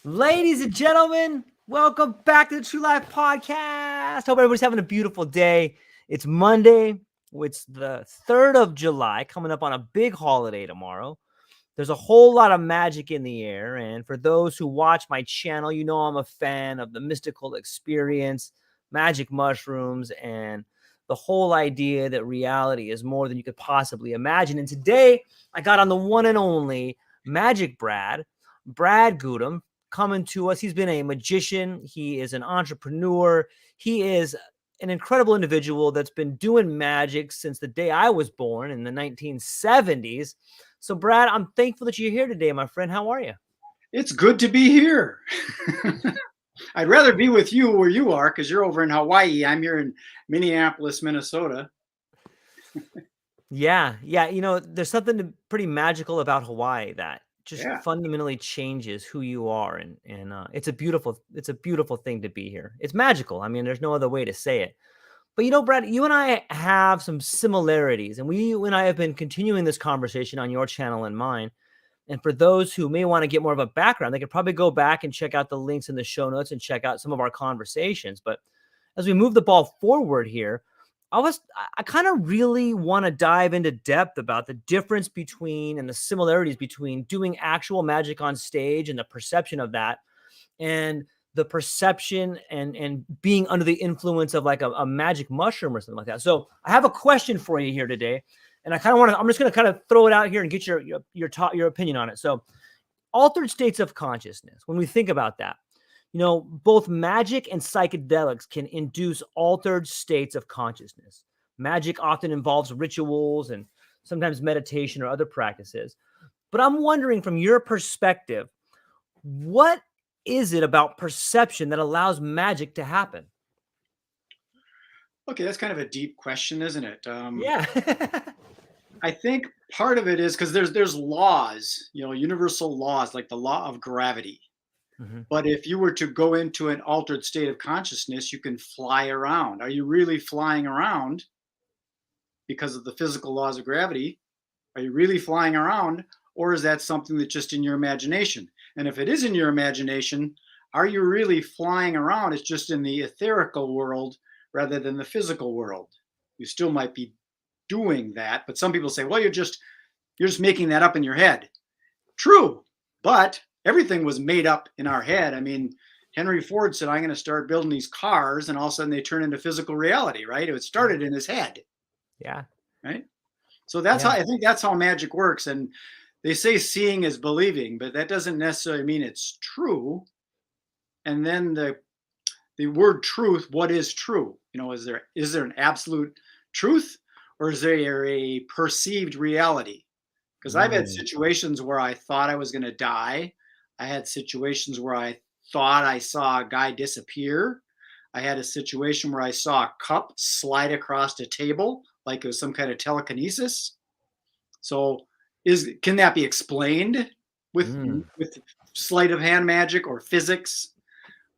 Ladies and gentlemen, welcome back to the TruLife PodCast. Hope everybody's having a beautiful day. It's Monday. It's the 3rd of July, coming up on a big holiday tomorrow. There's a whole lot of magic in the air. And for those who watch my channel, you know I'm a fan of the mystical experience, magic mushrooms, and the whole idea that reality is more than you could possibly imagine. And today, I got on the one and only MagicBrad, Brad GUDIM, coming to us. He's been a magician. He is an entrepreneur. He is an incredible individual that's been doing magic since the day I was born in the 1970s. So, Brad, I'm thankful that you're here today, my friend. How are you? It's good to be here. I'd rather be with you where you are because you're over in Hawaii. I'm here in Minneapolis, Minnesota. Yeah. There's something pretty magical about Hawaii that just Yeah. fundamentally changes who you are, and it's a beautiful thing to be here. It's magical. I mean, there's no other way to say it. But Brad, you and I have some similarities, and you and I have been continuing this conversation on your channel and mine. And for those who may want to get more of a background, they could probably go back and check out the links in the show notes and check out some of our conversations. But as we move the ball forward here, I kind of really want to dive into depth about the difference between and the similarities between doing actual magic on stage and the perception of that, and the perception and being under the influence of like a magic mushroom or something like that. So I have a question for you here today, and I'm just going to kind of throw it out here and get your opinion on it. So altered states of consciousness, when we think about that, both magic and psychedelics can induce altered states of consciousness. Magic often involves rituals and sometimes meditation or other practices. But I'm wondering, from your perspective, what is it about perception that allows magic to happen? Okay, that's kind of a deep question, isn't it? Yeah. I think part of it is because there's laws, universal laws like the law of gravity. Mhm. But if you were to go into an altered state of consciousness, you can fly around. Are you really flying around because of the physical laws of gravity? Are you really flying around, or is that something that's just in your imagination? And if it is in your imagination, are you really flying around? It's just in the etherical world rather than the physical world. You still might be doing that, but some people say, well, you're just making that up in your head. True, but everything was made up in our head. I mean, Henry Ford said, I'm going to start building these cars, and all of a sudden they turn into physical reality, right? It started in his head, Yeah. right? So that's how Yeah. I think that's how magic works. And they say seeing is believing, but that doesn't necessarily mean it's true. And then the word truth, what is true? Is there an absolute truth, or is there a perceived reality? Because I've had Mm. situations where I thought I was going to die. I had situations where I thought I saw a guy disappear. I had a situation where I saw a cup slide across a table like it was some kind of telekinesis. So can that be explained with Mm. with sleight of hand magic or physics,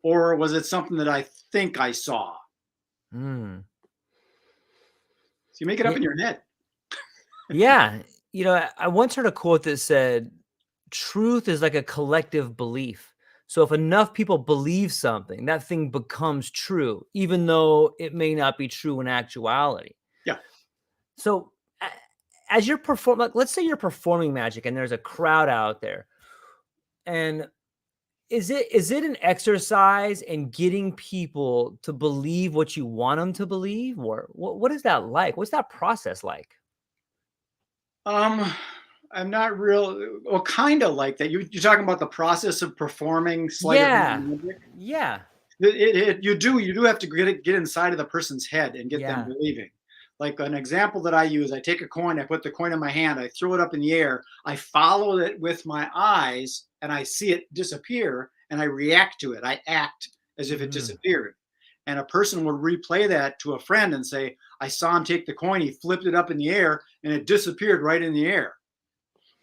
or was it something that I think I saw? Mm. So you make it up Yeah. in your head. Yeah. I once heard a quote that said, truth is like a collective belief. So if enough people believe something, that thing becomes true, even though it may not be true in actuality. Yeah. So as you're performing, like, let's say you're performing magic and there's a crowd out there, and is it an exercise in getting people to believe what you want them to believe, or what is that like? What's that process like? Um, I'm not real. Well, kind of like that. You're talking about the process of performing sleight of hand Yeah. magic. Yeah. You do have to get inside of the person's head and get them Yeah. believing. Like an example that I use, I take a coin, I put the coin in my hand, I throw it up in the air, I follow it with my eyes, and I see it disappear, and I react to it. I act as if it Mm. disappeared. And a person would replay that to a friend and say, I saw him take the coin, he flipped it up in the air, and it disappeared right in the air.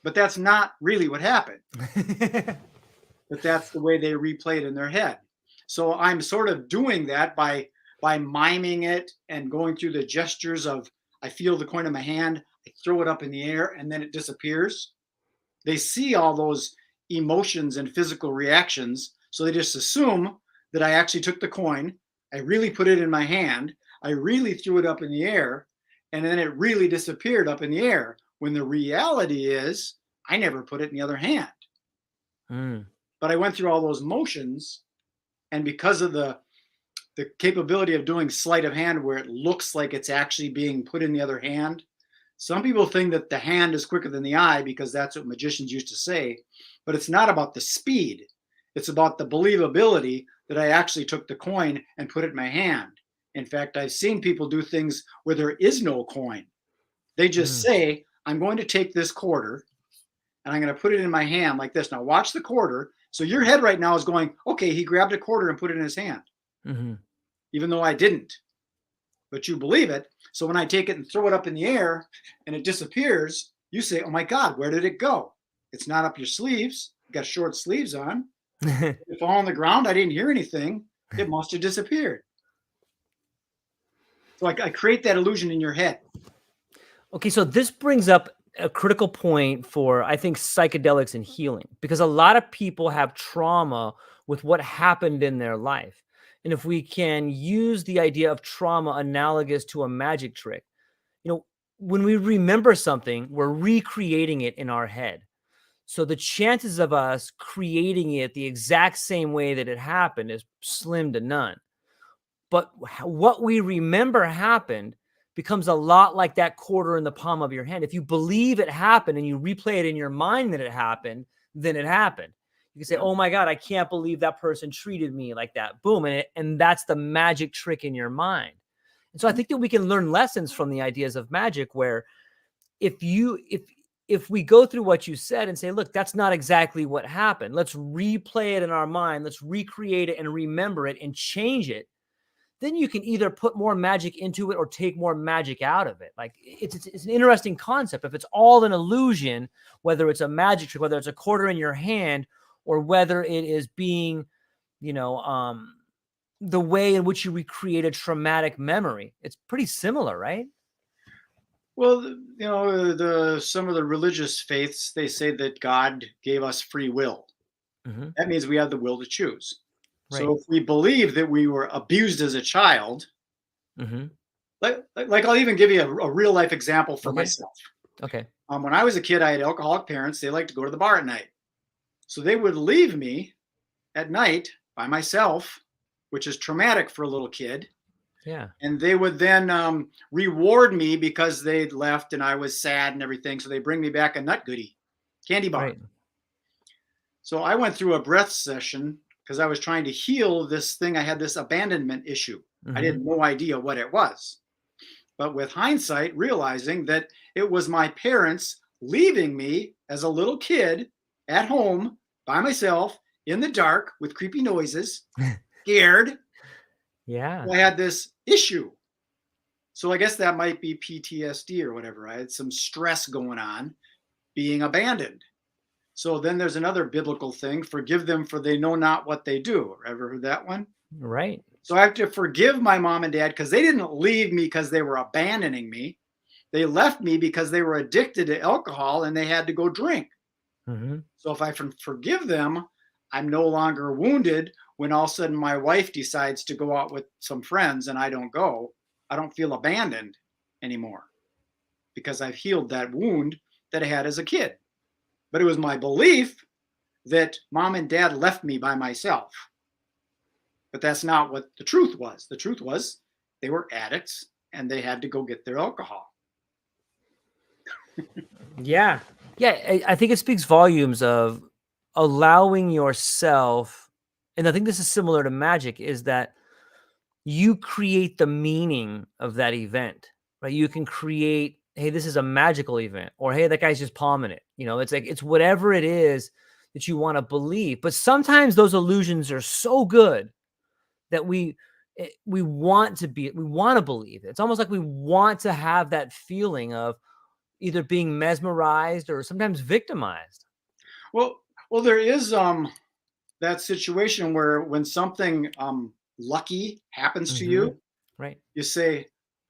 But that's not really what happened. But that's the way they replay it in their head. So I'm sort of doing that by miming it and going through the gestures of I feel the coin in my hand, I throw it up in the air, and then it disappears. They see all those emotions and physical reactions. So they just assume that I actually took the coin, I really put it in my hand, I really threw it up in the air, and then it really disappeared up in the air. When the reality is, I never put it in the other hand. Mm. But I went through all those motions, and because of the capability of doing sleight of hand where it looks like it's actually being put in the other hand. Some people think that the hand is quicker than the eye because that's what magicians used to say, but it's not about the speed. It's about the believability that I actually took the coin and put it in my hand. In fact, I've seen people do things where there is no coin. They just Mm. say, I'm going to take this quarter and I'm going to put it in my hand like this. Now, watch the quarter. So your head right now is going, okay, he grabbed a quarter and put it in his hand, Mm-hmm. even though I didn't. But you believe it. So when I take it and throw it up in the air and it disappears, you say, oh my God, where did it go? It's not up your sleeves. You got short sleeves on. It fell on the ground. I didn't hear anything. It must have disappeared. So I create that illusion in your head. Okay, so this brings up a critical point for, I think, psychedelics and healing, because a lot of people have trauma with what happened in their life. And if we can use the idea of trauma analogous to a magic trick, when we remember something, we're recreating it in our head. So the chances of us creating it the exact same way that it happened is slim to none. But what we remember happened becomes a lot like that quarter in the palm of your hand. If you believe it happened and you replay it in your mind that it happened, then it happened. You can say, Yeah. oh my God, I can't believe that person treated me like that. Boom. And that's the magic trick in your mind. And so I think that we can learn lessons from the ideas of magic, where if we go through what you said and say, look, that's not exactly what happened. Let's replay it in our mind. Let's recreate it and remember it and change it. Then you can either put more magic into it or take more magic out of it. Like it's an interesting concept. If it's all an illusion, whether it's a magic trick, whether it's a quarter in your hand, or whether it is being, the way in which you recreate a traumatic memory, it's pretty similar, right? Well, some of the religious faiths, they say that God gave us free will. Mm-hmm. That means we have the will to choose. Right. So if we believe that we were abused as a child, Mm-hmm. like I'll even give you a real life example for Okay. myself. Okay. When I was a kid, I had alcoholic parents. They liked to go to the bar at night. So they would leave me at night by myself, which is traumatic for a little kid. Yeah. And they would then reward me because they'd left and I was sad and everything. So they bring me back a nut goodie, candy bar. Right. So I went through a breath session because I was trying to heal this thing. I had this abandonment issue. I Mm-hmm. had no idea what it was. But with hindsight, realizing that it was my parents leaving me as a little kid at home by myself in the dark with creepy noises, scared. Yeah. I had this issue. So I guess that might be PTSD or whatever. I had some stress going on being abandoned. So then there's another biblical thing, forgive them for they know not what they do. Ever heard that one? Right. So I have to forgive my mom and dad because they didn't leave me because they were abandoning me. They left me because they were addicted to alcohol and they had to go drink. Mm-hmm. So if I forgive them, I'm no longer wounded when all of a sudden my wife decides to go out with some friends and I don't go. I don't feel abandoned anymore because I've healed that wound that I had as a kid. But it was my belief that mom and dad left me by myself. But that's not what the truth was. The truth was they were addicts and they had to go get their alcohol. Yeah. Yeah. I think it speaks volumes of allowing yourself, and I think this is similar to magic, is that you create the meaning of that event, right? You can create, hey, this is a magical event, or hey, that guy's just palming it. It's like, it's whatever it is that you want to believe. But sometimes those illusions are so good that we want to believe it. It's almost like we want to have that feeling of either being mesmerized or sometimes victimized. Well, there is that situation where when something lucky happens to Mm-hmm. you, Right. you say,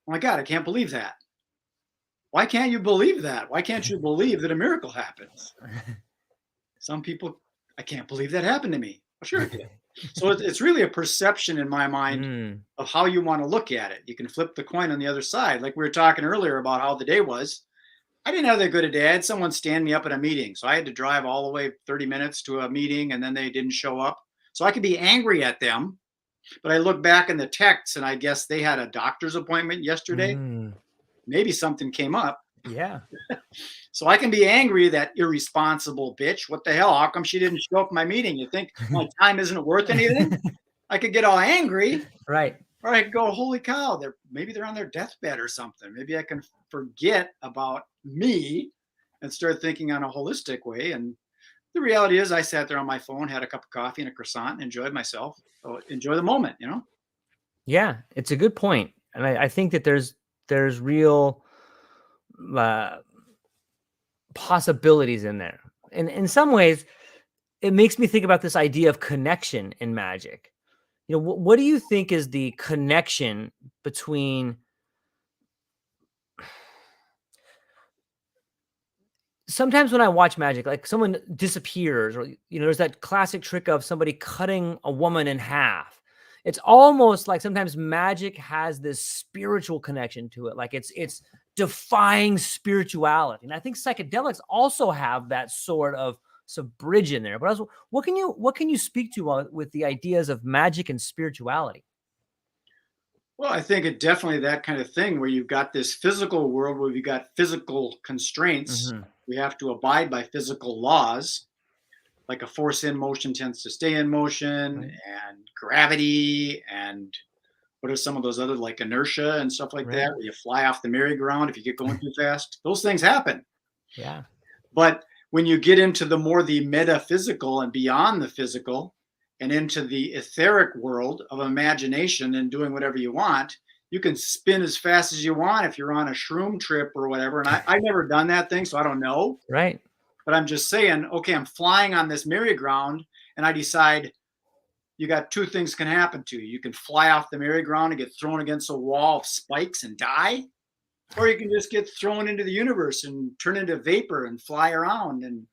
"Oh my God, I can't believe that." Why can't you believe that? Why can't you believe that a miracle happens? Some people I can't believe that happened to me. Well, sure it did. So it's really a perception in my mind Mm, of how you want to look at it. You can flip the coin on the other side. Like we were talking earlier about how the day was. I didn't have that good a day. I had someone stand me up at a meeting. So I had to drive all the way 30 minutes to a meeting and then they didn't show up. So I could be angry at them, but I look back in the texts and I guess they had a doctor's appointment yesterday. mm, Maybe something came up. yeah. So I can be angry, that irresponsible bitch. What the hell? How come she didn't show up at my meeting? You think my time isn't worth anything? I could get all angry, Right. or I could go, holy cow, maybe they're on their deathbed or something. Maybe I can forget about me and start thinking on a holistic way. And the reality is I sat there on my phone, had a cup of coffee and a croissant and enjoyed myself. So enjoy the moment, you know? Yeah, it's a good point. And I think that there's real uh, possibilities in there. And in some ways, it makes me think about this idea of connection in magic. What do you think is the connection between sometimes when I watch magic, like someone disappears, or there's that classic trick of somebody cutting a woman in half. It's almost like sometimes magic has this spiritual connection to it, like it's defying spirituality. And I think psychedelics also have that sort of some bridge in there. But what can you speak to with the ideas of magic and spirituality? Well, I think it definitely that kind of thing where you've got this physical world where you've got physical constraints. Hmm. We have to abide by physical laws, like a force in motion tends to stay in motion, Right, and gravity, and what are some of those other, like inertia and stuff like right, that, where you fly off the merry-go-round if you get going too fast. Those things happen. yeah, But when you get into the metaphysical and beyond the physical and into the etheric world of imagination and doing whatever you want, you can spin as fast as you want if you're on a shroom trip or whatever. And I've never done that thing, so I don't know. right. But I'm just saying, okay, I'm flying on this merry-go-round and I decide you got two things can happen to you. You can fly off the merry-go-round and get thrown against a wall of spikes and die, or you can just get thrown into the universe and turn into vapor and fly around. And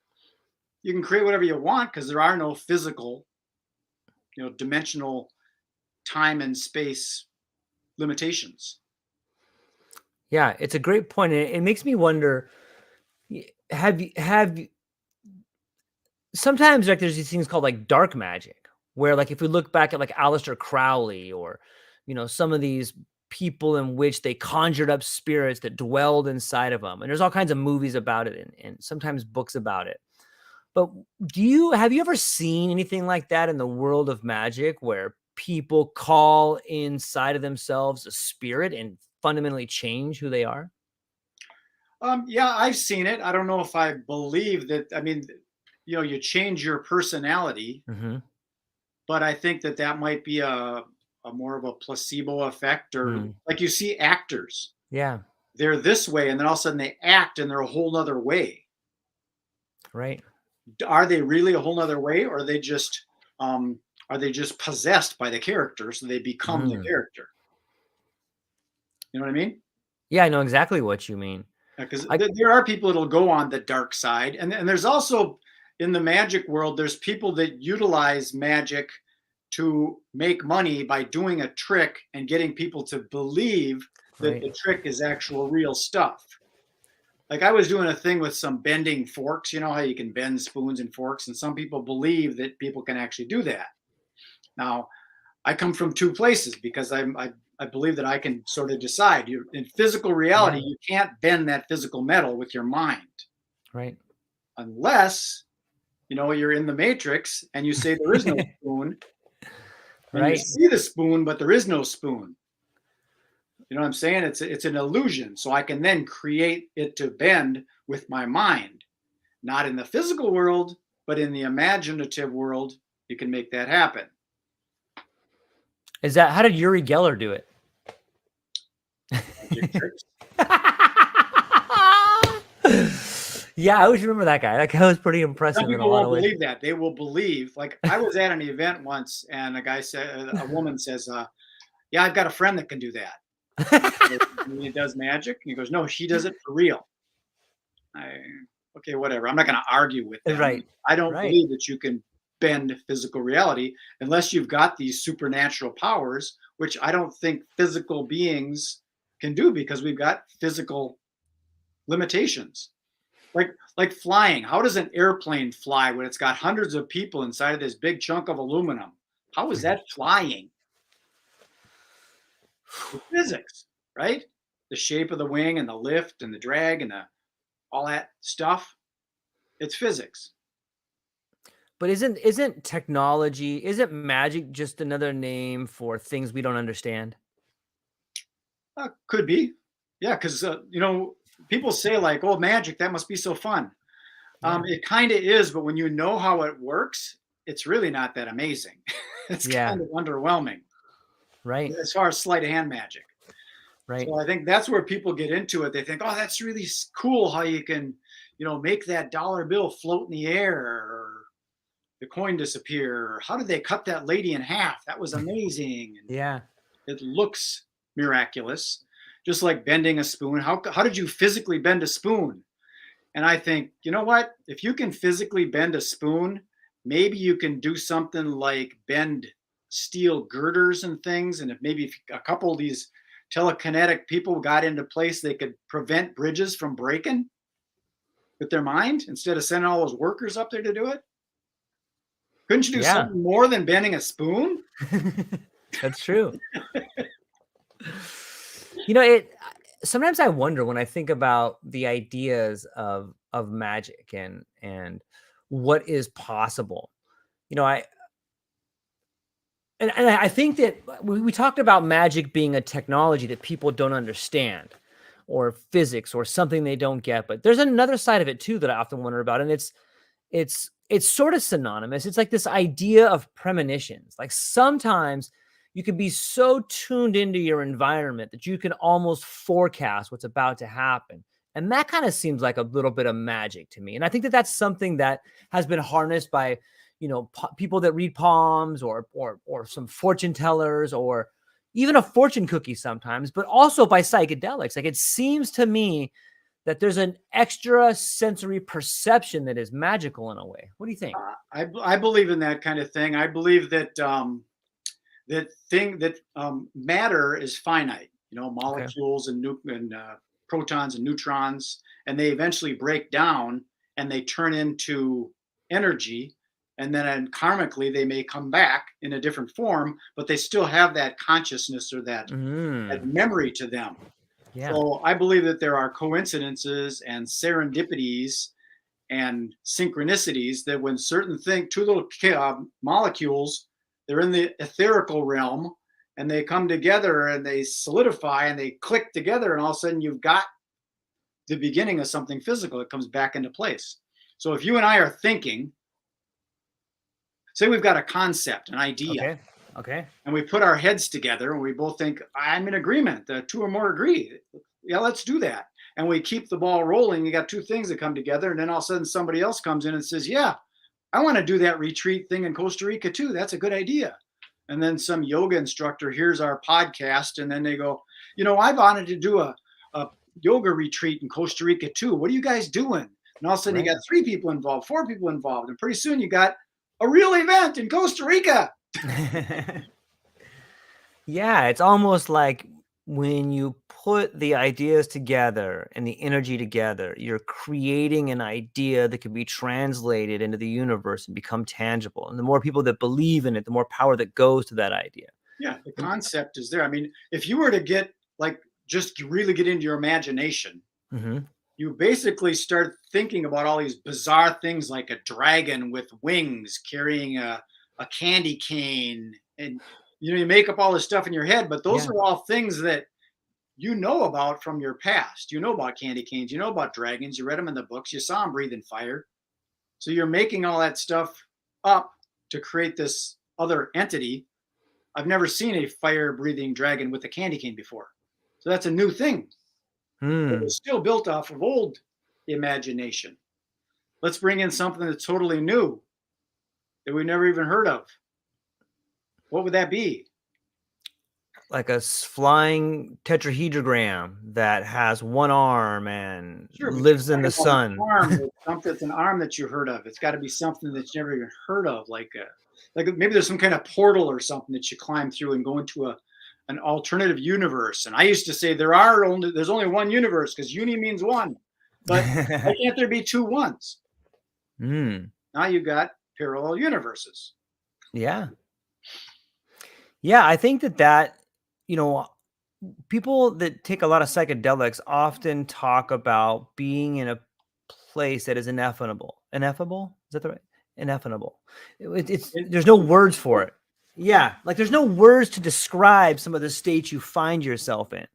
you can create whatever you want because there are no physical, dimensional time and space limitations. Yeah, it's a great point. And it makes me wonder, have you sometimes, like, there's these things called like dark magic, where like if we look back at like Aleister Crowley, or some of these people in which they conjured up spirits that dwelled inside of them, and there's all kinds of movies about it, and sometimes books about it. But have you ever seen anything like that in the world of magic, where people call inside of themselves a spirit and fundamentally change who they are? Yeah, I've seen it. I don't know if I believe that. I mean, you change your personality, Hmm. but I think that might be a more of a placebo effect, or Mm, like you see actors, yeah, they're this way, and then all of a sudden they act and they're a whole nother way. right. Are they really a whole nother way, or um, are they just possessed by the character, so they become the Mm. character? You know what I mean? Yeah, I know exactly what you mean. Because I there are people that'll go on the dark side, and there's also in the magic world, there's people that utilize magic to make money by doing a trick and getting people to believe that Right. the trick is actual real stuff. Like I was doing a thing with some bending forks, you know how you can bend spoons and forks, and some people believe that people can actually do that. Now, I come from two places because I believe that I can sort of decide. You in physical reality, Yeah. you can't bend that physical metal with your mind Right. unless you're in the matrix and you say there is no spoon, and you Right. see the spoon, but there is no spoon. You know what I'm saying? It's an illusion. So I can then create it to bend with my mind, not in the physical world, but in the imaginative world. You can make that happen. How did Uri Geller do it? Magic tricks. Yeah, I always remember that guy. That guy was pretty Some impressive in a people lot won't of ways. believe that. They will believe. Like I was at an event once, and a woman says, "Yeah, I've got a friend that can do that. He does magic." And he goes, "No, she does it for real." I Okay, whatever. I'm not going to argue with them. Right. I don't Right. believe that you can bend physical reality unless you've got these supernatural powers, which I don't think physical beings can do because we've got physical limitations. Like flying. How does an airplane fly when it's got hundreds of people inside of this big chunk of aluminum? How is that flying? It's physics, right? The shape of the wing and the lift and the drag and all that stuff. It's physics. But isn't technology, isn't magic just another name for things we don't understand? Could be. Yeah, because, people say like, oh, magic, that must be so fun. Yeah. It kind of is, but when you know how it works, it's really not that amazing. It's Yeah. kind of underwhelming Right. as far as sleight of hand magic. Right. So I think that's where people get into it. They think, oh, that's really cool how you can, make that dollar bill float in the air or the coin disappear. Or how did they cut that lady in half? That was amazing. And Yeah. it looks miraculous, just like bending a spoon. How did you physically bend a spoon? And I think, you know what? If you can physically bend a spoon, maybe you can do something like bend steel girders and things. And if a couple of these telekinetic people got into place, they could prevent bridges from breaking with their mind instead of sending all those workers up there to do it. Couldn't you do Yeah. something more than bending a spoon? That's true. It sometimes I wonder when I think about the ideas of magic and what is possible. I and I think that we talked about magic being a technology that people don't understand, or physics, or something they don't get. But there's another side of it too that I often wonder about, and it's sort of synonymous. It's like this idea of premonitions. Like sometimes you can be so tuned into your environment that you can almost forecast what's about to happen. And that kind of seems like a little bit of magic to me. And I think that that's something that has been harnessed by, people that read palms, or some fortune tellers, or even a fortune cookie sometimes, but also by psychedelics. Like it seems to me that there's an extra sensory perception that is magical in a way. What do you think? I believe in that kind of thing. I believe that matter is finite. Okay. Molecules and protons and neutrons, and they eventually break down and they turn into energy. And then karmically, they may come back in a different form, but they still have that consciousness or that Mm, memory to them. yeah. So I believe that there are coincidences and serendipities and synchronicities that when two little molecules, they're in the etherical realm and they come together and they solidify and they click together, and all of a sudden you've got the beginning of something physical that comes back into place. So if you and I are thinking, say we've got a concept, an idea, Okay. Okay. and we put our heads together and we both think, I'm in agreement, the two or more agree, yeah, let's do that, and we keep the ball rolling. You got two things that come together, and then all of a sudden somebody else comes in and says, yeah, I want to do that retreat thing in Costa Rica too, that's a good idea. And then some yoga instructor hears our podcast and then they go, I wanted to do a yoga retreat in Costa Rica too, what are you guys doing? And all of a sudden you Right. got 3 people involved, 4 people involved, and pretty soon you got a real event in Costa Rica. Yeah, it's almost like when you put the ideas together and the energy together, you're creating an idea that can be translated into the universe and become tangible. And the more people that believe in it, the more power that goes to that idea. Yeah, the And- concept is there. I mean, if you were to get like just really get into your imagination, Mhm. you basically start thinking about all these bizarre things like a dragon with wings carrying a candy cane. And you make up all this stuff in your head, but those Yeah. are all things that you know about from your past. You know about candy canes, you know about dragons, you read them in the books, you saw them breathing fire. So you're making all that stuff up to create this other entity. I've never seen a fire breathing dragon with a candy cane before. So that's a new thing. It Hmm. was still built off of old imagination. Let's bring in something that's totally new that we never even heard of. What would that be? like a flying tetrahedrogram that has one arm and Sure, but you're lives in the talking about sun. an arm. It's an arm that you heard of. It's got to be something that you never even heard of, like maybe there's some kind of portal or something that you climb through and go into an alternative universe. And I used to say there's only one universe because uni means one, but why can't there be two ones? Mm, Now you got parallel universes. yeah. Yeah, I think that, you know, people that take a lot of psychedelics often talk about being in a place that is ineffable. Ineffable? Is that the right? Ineffable. It's It, there's no words for it. Yeah, like there's no words to describe some of the states you find yourself in.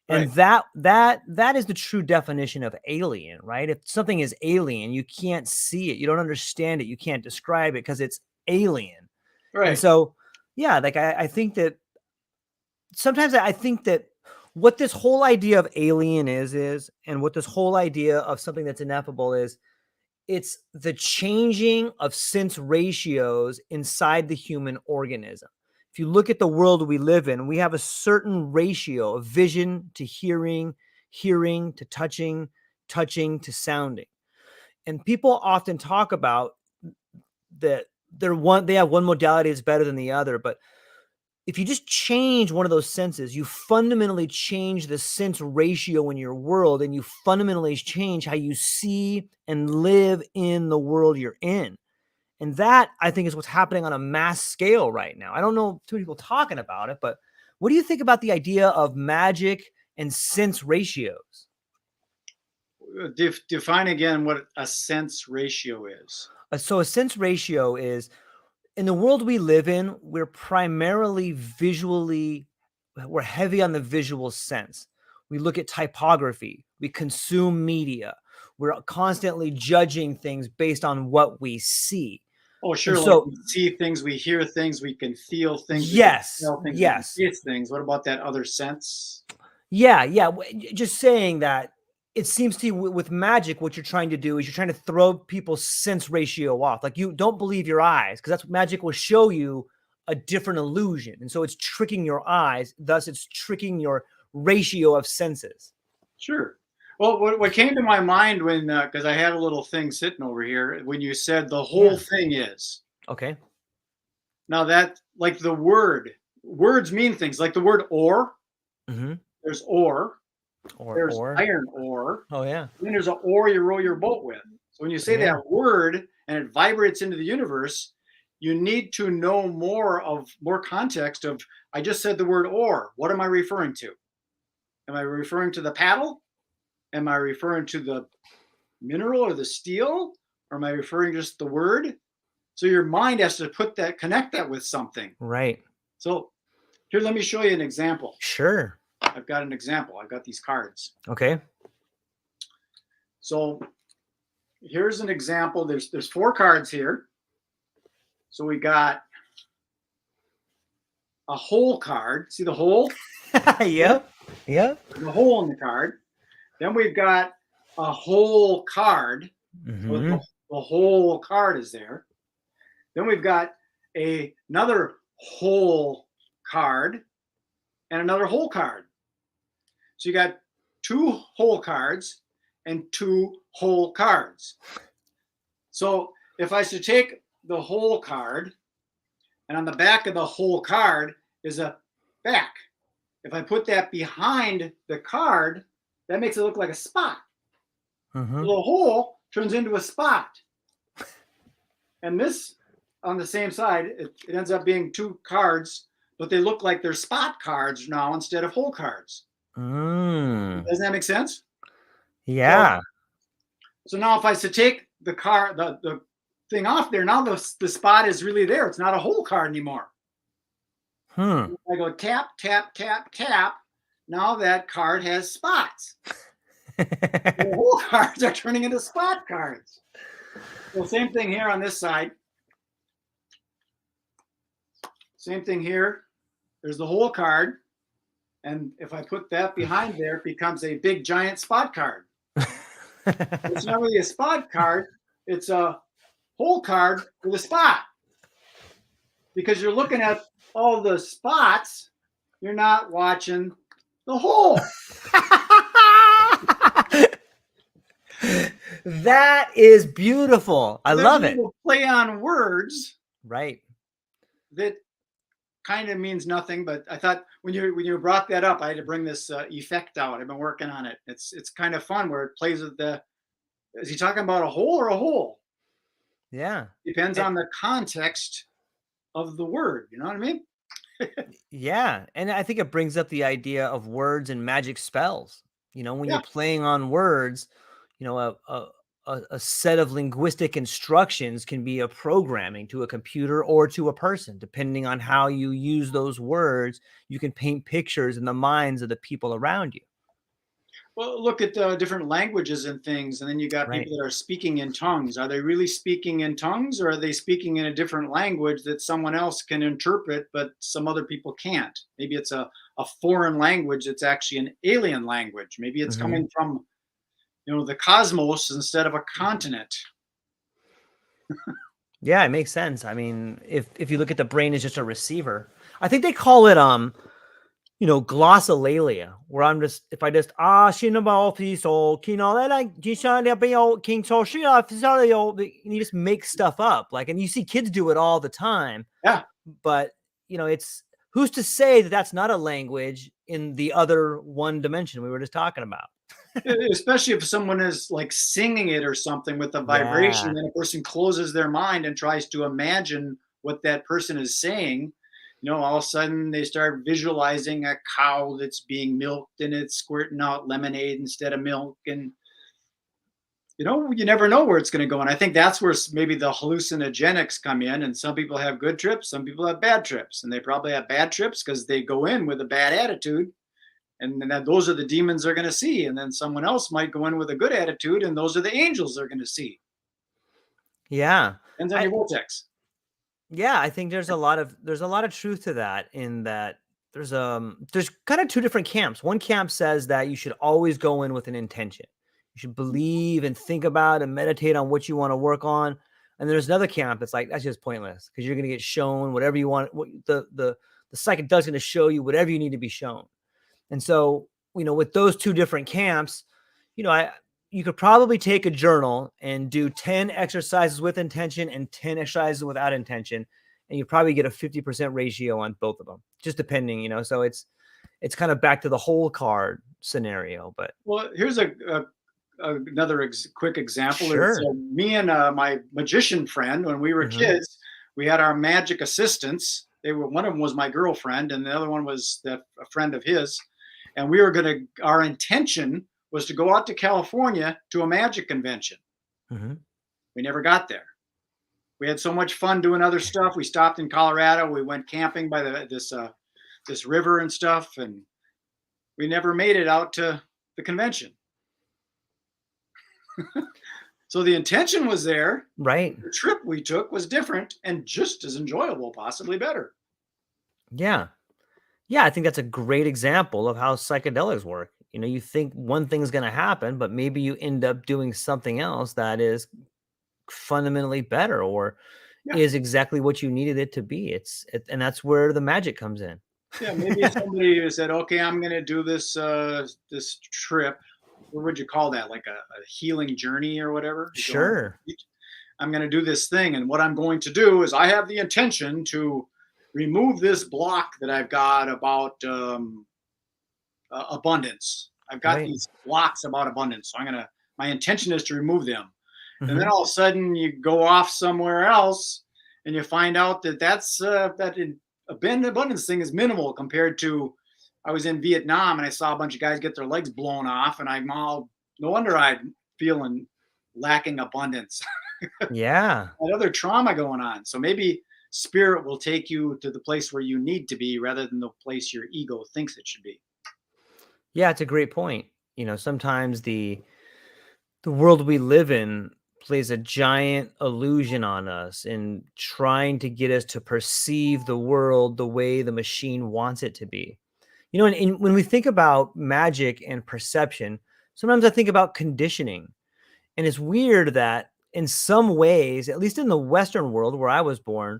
And right, that is the true definition of alien, right? If something is alien, you can't see it, you don't understand it, you can't describe it because it's alien. And right. so, yeah, like I think that sometimes I think that what this whole idea of alien is, and what this whole idea of something that's ineffable is, it's the changing of sense ratios inside the human organism. If you look at the world we live in, we have a certain ratio of vision to hearing, hearing to touching, touching to sounding. And people often talk about that they have one modality that's better than the other, but if you just change one of those senses, you fundamentally change the sense ratio in your world, and you fundamentally change how you see and live in the world you're in. And that, I think, is what's happening on a mass scale right now. I don't know too many people talking about it, but what do you think about the idea of magic and sense ratios? Define again what a sense ratio is. So a sense ratio is, in the world we live in, we're primarily we're heavy on the visual sense. We look at typography, we consume media, we're constantly judging things based on what we see. Oh, And sure. Like so, we see things, we hear things, we can feel things, we can yes, smell things, we can yes. taste things. What about that other sense? Yeah, yeah. Just saying that it seems to you with magic, what you're trying to do is you're trying to throw people's sense ratio off. Like, you don't believe your eyes because that's what magic will show you, a different illusion. And so it's tricking your eyes. Thus, it's tricking your ratio of senses. Sure. Well, what came to my mind when, because I had a little thing sitting over here, when you said the whole Yeah. thing is. Okay. Now that, like the words mean things. Like the word ore, Mm-hmm. there's ore, there's Or. iron ore, Oh yeah. and then there's an ore you row your boat with. So when you say Yeah. that word and it vibrates into the universe, you need to know more context of, I just said the word ore. What am I referring to? Am I referring to the paddle? Am I referring to the mineral or the steel? Or am I referring just the word? So your mind has to connect that with something. Right. So here, let me show you an example. Sure. I've got an example. I've got these cards. Okay. So here's an example. There's 4 cards here. So we got a hole card. See the hole? Yep. Yep. The hole in the card. Then we've got a whole card. So Mm-hmm. the whole card is there. Then we've got another whole card and another whole card. So you got 2 whole cards and 2 whole cards. So if I should take the whole card, and on the back of the whole card is a back. If I put that behind the card, that makes it look like a spot. Mm-hmm. So the hole turns into a spot. And this, on the same side, it ends up being 2 cards, but they look like they're spot cards now instead of whole cards. Doesn't that make sense? Yeah. So now if I should take the thing off there, now the spot is really there. It's not a whole card anymore. I go tap, tap, tap, tap. Now that card has spots. The whole cards are turning into spot cards. So same thing here on this side. Same thing here. There's the whole card. And if I put that behind there, it becomes a big giant spot card. It's not really a spot card. It's a whole card with a spot. Because you're looking at all the spots You're not watching the whole. That is beautiful. I There's a love it. little play on words Right. that kind of means nothing, but I thought when you brought that up, I had to bring this effect out. I've been working on it. It's kind of fun where it plays with the. Is he talking about a hole or a hole? Yeah. Depends And on the context of the word. You know what I mean? yeah, and I think it brings up the idea of words and magic spells. When you're Yeah. playing on words, a set of linguistic instructions can be a programming to a computer or to a person, depending on how you use those words. You can paint pictures in the minds of the people around you. Well, look at the different languages and things, and then you got Right. people that are speaking in tongues. Are they really speaking in tongues, or are they speaking in a different language that someone else can interpret, but some other people can't? Maybe it's a foreign language that's actually an alien language. Maybe it's Hmm. coming from the cosmos instead of a continent. Yeah, it makes sense. I mean, if you look at the brain as just a receiver, I think they call it glossolalia, where if I just so and you just make stuff up, and you see kids do it all the time, Yeah, but it's who's to say that that's not a language in the other one dimension we were just talking about. especially if someone is like singing it or something with a vibration, Yeah. then a person closes their mind and tries to imagine what that person is saying. All of a sudden they start visualizing a cow that's being milked and it's squirting out lemonade instead of milk. And, you never know where it's going to go. And I think that's where maybe the hallucinogenics come in. And some people have good trips, some people have bad trips. And they probably have bad trips because they go in with a bad attitude, and then those are the demons they're going to see. And then someone else might go in with a good attitude, and those are the angels they're going to see. Yeah. Depends on I your vortex. Yeah, I think there's a lot of truth to that, in that there's kind of two different camps. One camp says that you should always go in with an intention. You should believe and think about and meditate on what you want to work on. And there's another camp that's like, that's just pointless, because you're going to get shown whatever you want. The psychedelic's going to show you whatever you need to be shown. And so, with those two different camps, I you could probably take a journal and do 10 exercises with intention and 10 exercises without intention, and you probably get a 50% ratio on both of them, just depending. So it's kind of back to the whole card scenario, but Well, here's another quick example. Is sure. me and my magician friend, when we were Hmm. kids, we had our magic assistants. One of them was my girlfriend, and the other one was a friend of his. And our intention was to go out to California to a magic convention. Hmm. We never got there. We had so much fun doing other stuff. We stopped in Colorado. We went camping by this river and stuff, and we never made it out to the convention. So the intention was there. Right. The trip we took was different and just as enjoyable, possibly better. Yeah. Yeah, I think that's a great example of how psychedelics work. You think one thing's going to happen, but maybe you end up doing something else that is fundamentally better, or Yeah, is exactly what you needed it to be. And that's where the magic comes in. yeah. Maybe somebody who said, "Okay, I'm going to do this trip." What would you call that? Like a healing journey or whatever? You go on a Sure. retreat. I'm going to do this thing, and what I'm going to do is I have the intention to remove this block that I've got about abundance. I've got Right. these blocks about abundance, so My intention is to remove them. And then Hmm. all of a sudden, you go off somewhere else, and you find out that abundance thing is minimal compared to. I was in Vietnam and I saw a bunch of guys get their legs blown off, and I'm all no wonder I'm feeling lacking abundance. Yeah. That other trauma going on. So maybe spirit will take you to the place where you need to be rather than the place your ego thinks it should be. Yeah, it's a great point. Sometimes the world we live in plays a giant illusion on us in trying to get us to perceive the world the way the machine wants it to be. And when we think about magic and perception, sometimes I think about conditioning. And it's weird that in some ways, at least in the Western world where I was born,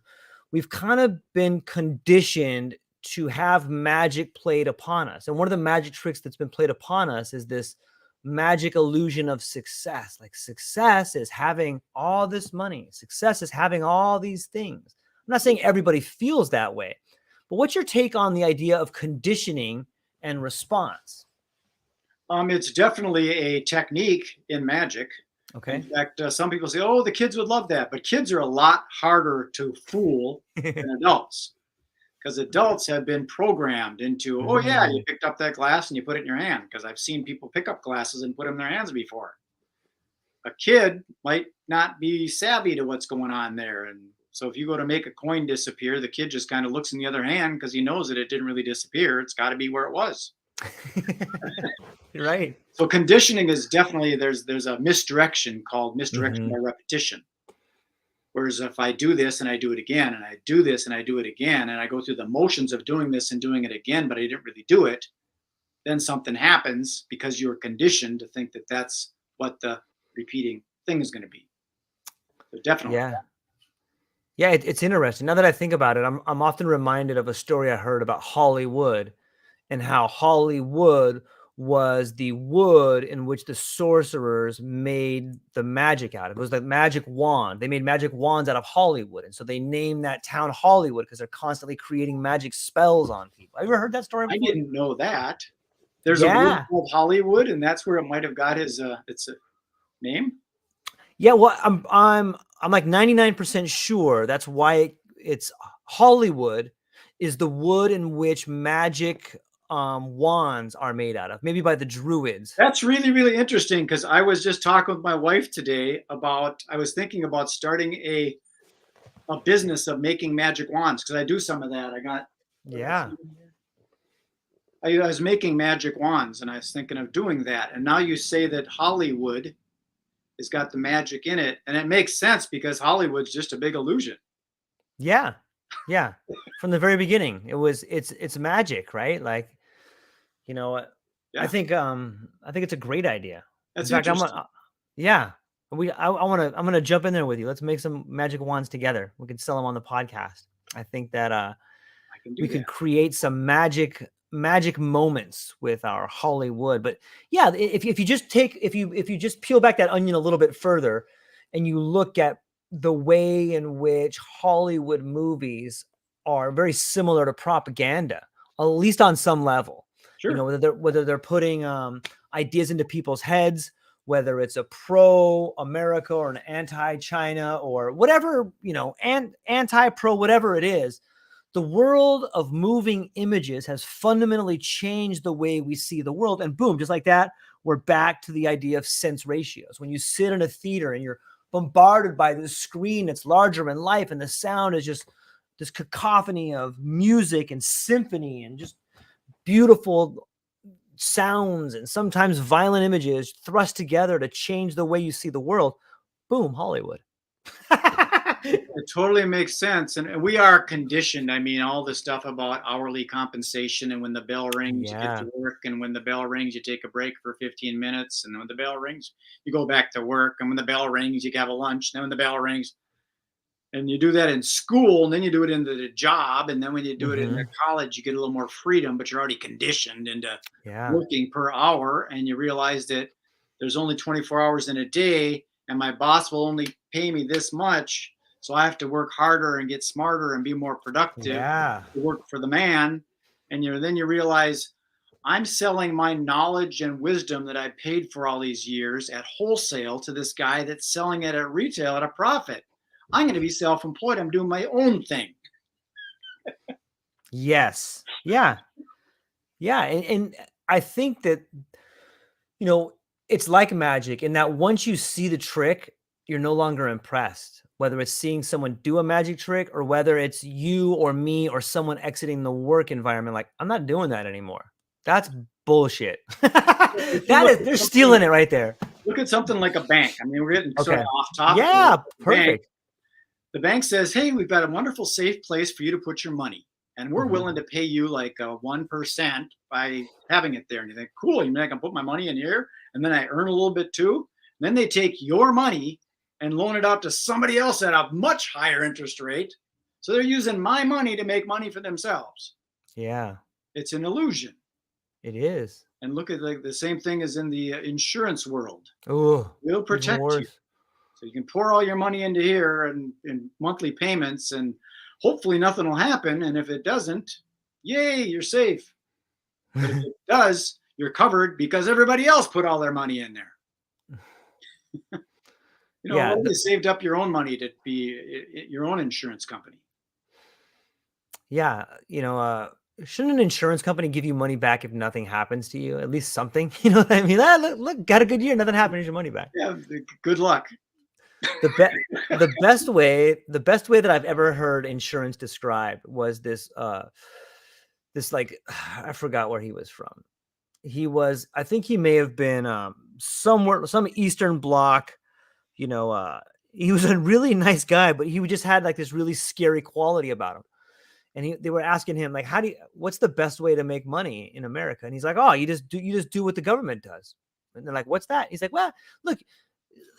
we've kind of been conditioned to have magic played upon us. And one of the magic tricks that's been played upon us is this magic illusion of success. Like success is having all this money. Success is having all these things. I'm not saying everybody feels that way, but what's your take on the idea of conditioning and response? It's definitely a technique in magic. In Okay. fact, some people say, "Oh, the kids would love that," but kids are a lot harder to fool than adults, because adults have been programmed into, "Oh yeah, you Mm, picked up that glass and you put it in your hand." Because I've seen people pick up glasses and put them in their hands before. A kid might not be savvy to what's going on there, and so if you go to make a coin disappear, the kid just kind of looks in the other hand because he knows that it didn't really disappear. It's got to be where it was. right. So conditioning is definitely, there's a misdirection called misdirection Hmm. by repetition. Whereas if I do this and I do it again, and I do this and I do it again, and I go through the motions of doing this and doing it again, but I didn't really do it, then something happens because you're conditioned to think that that's what the repeating thing is going to be. So definitely. Yeah. Yeah, it's interesting. Now that I think about it, I'm often reminded of a story I heard about Hollywood and how Hollywood was the wood in which the sorcerers made the magic out of. It was the magic wand. They made magic wands out of Hollywood. And so they named that town Hollywood because they're constantly creating magic spells on people. Have you ever heard that story I before? didn't know that. There's a word Yeah. called Hollywood, and that's where it might have got his its name. Yeah, well, I'm like 99% sure that's why it's Hollywood is the wood in which magic wands are made out of, maybe by the Druids. That's really, really interesting because I was just talking with my wife today about, I was thinking about starting a business of making magic wands because I do some of that. I got, what did I Yeah. see in here? I was making magic wands and I was thinking of doing that. And now you say that Hollywood has got the magic in it. And it makes sense because Hollywood's just a big illusion. Yeah. Yeah. From the very beginning, it's magic, right? Like, you know, Yeah, I think it's a great idea. In that's fact, interesting. yeah. I'm gonna jump in there with you. Let's make some magic wands together. We can sell them on the podcast. I think that I can do we that. could create some magic moments with our Hollywood. But yeah, if you just take if you just peel back that onion a little bit further and you look at the way in which Hollywood movies are very similar to propaganda, at least on some level. You know, Sure. whether they're putting ideas into people's heads, whether it's a pro America or an anti China or whatever, and anti pro whatever it is, the world of moving images has fundamentally changed the way we see the world. And boom, just like that, we're back to the idea of sense ratios. When you sit in a theater and you're bombarded by this screen that's larger than life, and the sound is just this cacophony of music and symphony and just beautiful sounds and sometimes violent images thrust together to change the way you see the world. Boom, Hollywood. It totally makes sense. And we are conditioned. I mean, all the stuff about hourly compensation, and when the bell rings, you get Yeah. to work. And when the bell rings, you take a break for 15 minutes. And when the bell rings, you go back to work. And when the bell rings, you have a lunch. And then when the bell rings, and you do that in school, and then you do it in the job. And then when you do it in the Hmm. college, you get a little more freedom, but you're already conditioned into Yeah. working per hour. And you realize that there's only 24 hours in a day, and my boss will only pay me this much. So I have to work harder and get smarter and be more productive Yeah. to work for the man. And then you realize I'm selling my knowledge and wisdom that I paid for all these years at wholesale to this guy that's selling it at retail at a profit. I'm going to be self-employed. I'm doing my own thing. Yes. Yeah. Yeah. And I think that, you know, it's like magic in that once you see the trick, you're no longer impressed. Whether it's seeing someone do a magic trick or whether it's you or me or someone exiting the work environment, like, I'm not doing that anymore. That's bullshit. If you They're stealing it right there. look at something like a bank. I mean, we're getting sort Okay. of off topic. Yeah. The bank, Perfect. the bank says, "Hey, we've got a wonderful safe place for you to put your money, and we're Mhm. willing to pay you like a 1% by having it there." And you think, "Cool, you mean I can put my money in here and then I earn a little bit too?" And then they take your money and loan it out to somebody else at a much higher interest rate. So they're using my money to make money for themselves. Yeah, It's an illusion. it is. And look at the same thing as in the insurance world. Oh, We'll even protect you. worse. So you can pour all your money into here and in monthly payments, and hopefully nothing will happen. And if it doesn't, yay, you're safe. But if it does, you're covered because everybody else put all their money in there. Yeah, What if you saved up your own money to be your own insurance company? yeah, shouldn't an insurance company give you money back if nothing happens to you? At least something, you know what I mean? Ah, look, got a good year, nothing happened, here's your money back. Yeah, good luck. The be the best way that I've ever heard insurance described was this like I forgot where he was from. I think he may have been somewhere, some Eastern Bloc, you know, he was a really nice guy, but he just had like this really scary quality about him. And they were asking him like, what's the best way to make money in America? And he's like, oh, you just do what the government does. And they're like, what's that? He's like, well, look,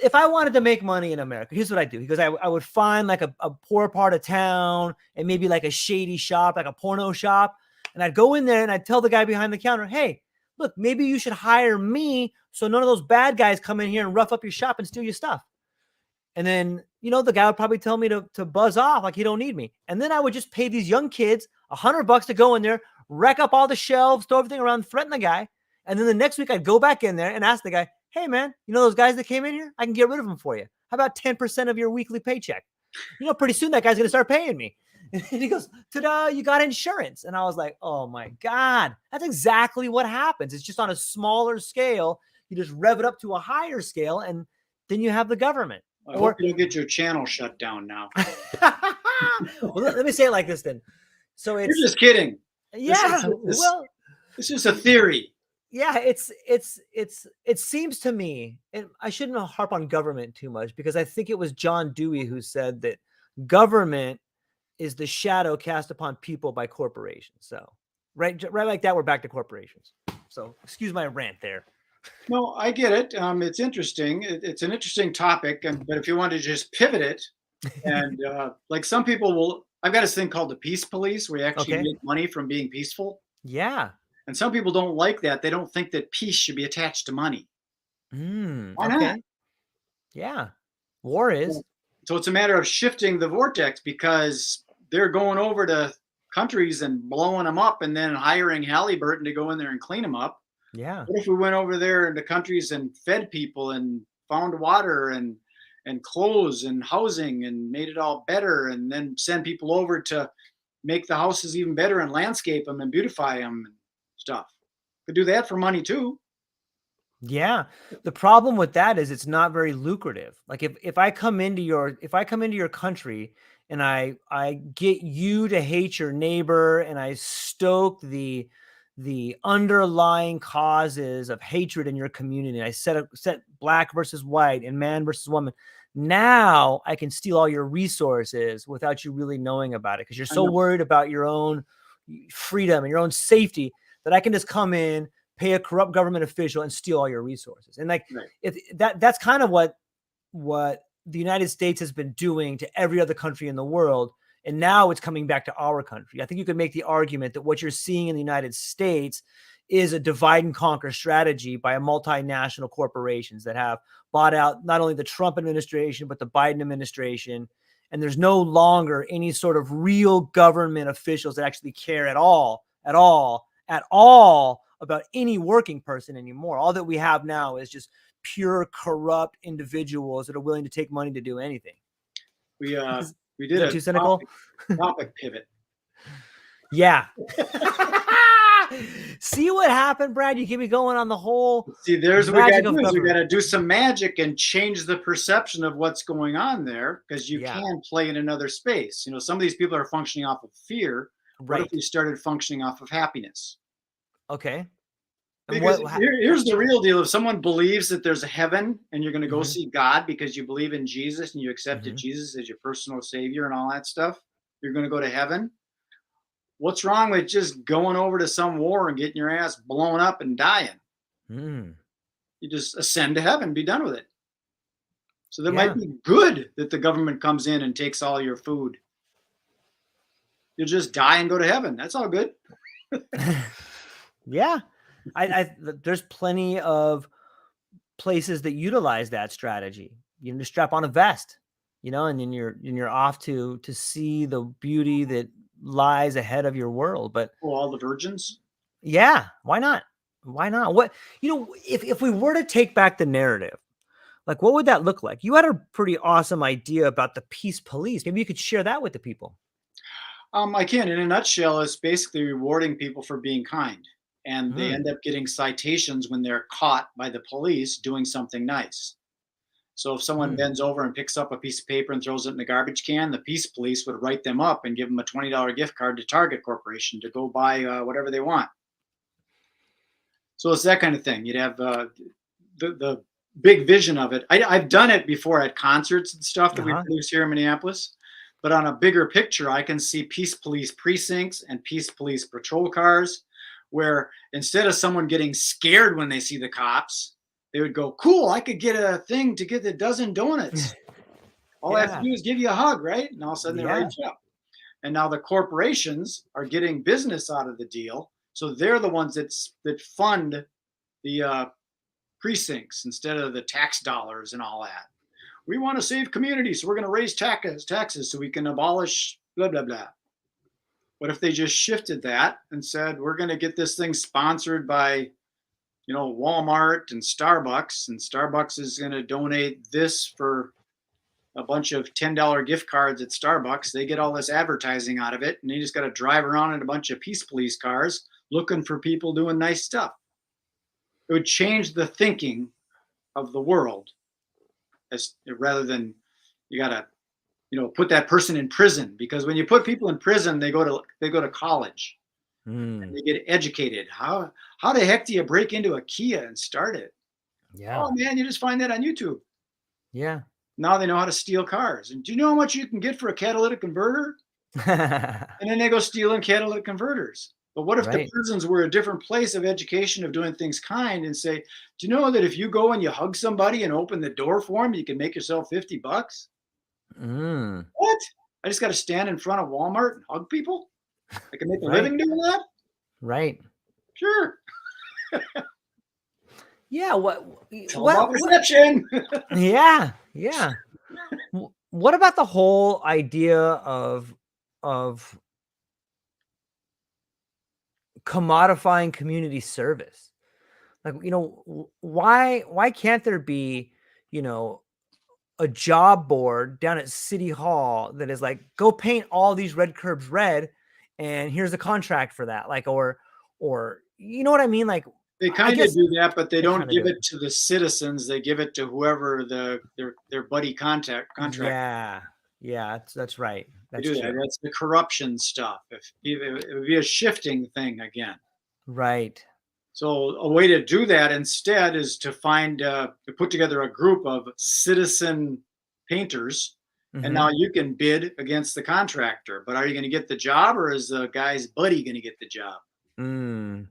if I wanted to make money in America, here's what I do. He goes, I would find like a poor part of town and maybe like a shady shop, like a porno shop. And I'd go in there and I'd tell the guy behind the counter, hey, look, maybe you should hire me so none of those bad guys come in here and rough up your shop and steal your stuff. And then, the guy would probably tell me to buzz off like he don't need me. And then I would just pay these young kids $100 to go in there, wreck up all the shelves, throw everything around, threaten the guy. And then the next week I'd go back in there and ask the guy, hey man, those guys that came in here? I can get rid of them for you. How about 10% of your weekly paycheck? Pretty soon that guy's going to start paying me. And he goes, ta-da, you got insurance. And I was like, oh my God, that's exactly what happens. It's just on a smaller scale. You just rev it up to a higher scale and then you have the government. I hope you don't get your channel shut down now. Well, let me say it like this then. So You're just kidding. Yeah. This is a theory. Yeah, it seems to me, and I shouldn't harp on government too much because I think it was John Dewey who said that government is the shadow cast upon people by corporations. So right like that, we're back to corporations. So excuse my rant there. No, I get it. It's interesting. It's an interesting topic, but if you want to just pivot it, and like some people will, I've got this thing called the peace police, where you actually make money from being peaceful. Yeah. And some people don't like that. They don't think that peace should be attached to money. Why not? Yeah. War is. So it's a matter of shifting the vortex because they're going over to countries and blowing them up and then hiring Halliburton to go in there and clean them up. Yeah. What if we went over there into countries and fed people and found water and clothes and housing and made it all better, and then send people over to make the houses even better and landscape them and beautify them and stuff? Could do that for money too. Yeah. The problem with that is it's not very lucrative. Like if I come into your country and I get you to hate your neighbor and I stoke the underlying causes of hatred in your community, I set black versus white and man versus woman. Now I can steal all your resources without you really knowing about it because you're so worried about your own freedom and your own safety that I can just come in, pay a corrupt government official and steal all your resources. And that's kind of what the United States has been doing to every other country in the world. And now it's coming back to our country. I think you could make the argument that what you're seeing in the United States is a divide and conquer strategy by multinational corporations that have bought out not only the Trump administration, but the Biden administration. And there's no longer any sort of real government officials that actually care at all about any working person anymore. All that we have now is just pure corrupt individuals that are willing to take money to do anything. We did a too cynical topic pivot. Yeah. See what happened, Brad? You keep me going on the whole. See, there's what we got to do. We got to do some magic and change the perception of what's going on there, because you can play in another space. Some of these people are functioning off of fear. Right. What if we started functioning off of happiness? Okay. Because here's the real deal. If someone believes that there's a heaven and you're going to go see God because you believe in Jesus and you accepted Jesus as your personal savior and all that stuff, you're going to go to heaven. What's wrong with just going over to some war and getting your ass blown up and dying? You just ascend to heaven, be done with it. So that might be good that the government comes in and takes all your food. You just die and go to heaven. That's all good. Yeah. There's plenty of places that utilize that strategy. You know, just strap on a vest, you know, and then you're off to see the beauty that lies ahead of your world. But Oh, all the virgins. yeah, why not? Why not? What, you know, if we were to take back the narrative, like what would that look like? You had a pretty awesome idea about the peace police. Maybe you could share that with the people. I can. In a nutshell, it's basically rewarding people for being kind, and they Mm, end up getting citations when they're caught by the police doing something nice. So if someone mm. bends over and picks up a piece of paper and throws it in the garbage can, the peace police would write them up and give them a $20 gift card to Target Corporation to go buy whatever they want. So it's that kind of thing. You'd have the big vision of it. I've done it before at concerts and stuff that we Uh-huh. produce here in Minneapolis. But on a bigger picture, I can see peace police precincts and peace police patrol cars where instead of someone getting scared when they see the cops, they would go, cool, I could get a thing to get a dozen donuts. All I have to Yeah. do is give you a hug, right? And all of a sudden they write Yeah. you up. And now the corporations are getting business out of the deal. So they're the ones that fund the precincts instead of the tax dollars and all that. We want to save communities, so we're going to raise taxes so we can abolish blah blah blah. What if they just shifted that and said we're going to get this thing sponsored by Walmart and Starbucks is going to donate this for a bunch of $10 gift cards at Starbucks. They get all this advertising out of it, and they just got to drive around in a bunch of peace police cars looking for people doing nice stuff. It would change the thinking of the world, as rather than you got to put that person in prison, because when you put people in prison, they go to college and Mm. they get educated. How the heck do you break into a Kia and start it? Yeah. Oh man, you just find that on YouTube. Yeah. Now they know how to steal cars. And do you know how much you can get for a catalytic converter? And then they go stealing catalytic converters. But what if the Right. prisons were a different place of education, of doing things kind, and say, do you know that if you go and you hug somebody and open the door for them, you can make yourself $50? Mm. What? I just got to stand in front of Walmart and hug people? I can make a Right. living doing that? Right. Sure. Yeah. It's all about What, perception. yeah. Yeah. What about the whole idea of commodifying community service? Like, you know, why can't there be, you know, a job board down at City Hall that is like, go paint all these red curbs red, and here's a contract for that. Like, or you know what I mean? Like, They I kind of guess do that, but they they don't kind of give do it it. to the citizens. They give it to whoever their buddy contract. Yeah, yeah, that's right. They That's do that. true. That's the corruption stuff. If it would be a shifting thing again. Right. So a way to do that instead is to to put together a group of citizen painters, and Mm-hmm. now you can bid against the contractor. But are you going to get the job, or is the guy's buddy going to get the job? Mm.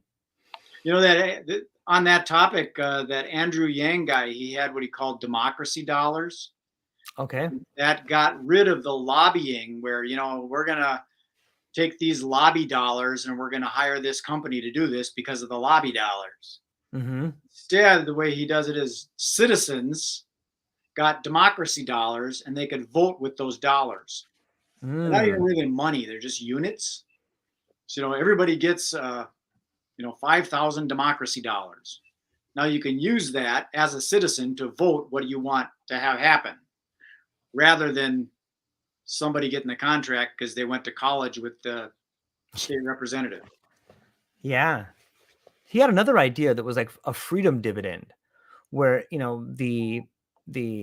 You know that on that topic, that Andrew Yang guy, he had what he called democracy dollars. Okay. That got rid of the lobbying, where we're going to take these lobby dollars and we're going to hire this company to do this because of the lobby dollars. Mm-hmm. Instead, the way he does it is citizens got democracy dollars and they could vote with those dollars. They're not even Mm. really money; they're just units. So everybody gets 5,000 democracy dollars. Now you can use that as a citizen to vote what do you want to have happen, rather than somebody getting the contract because they went to college with the state representative. Yeah. He had another idea that was like a freedom dividend, where, you know, the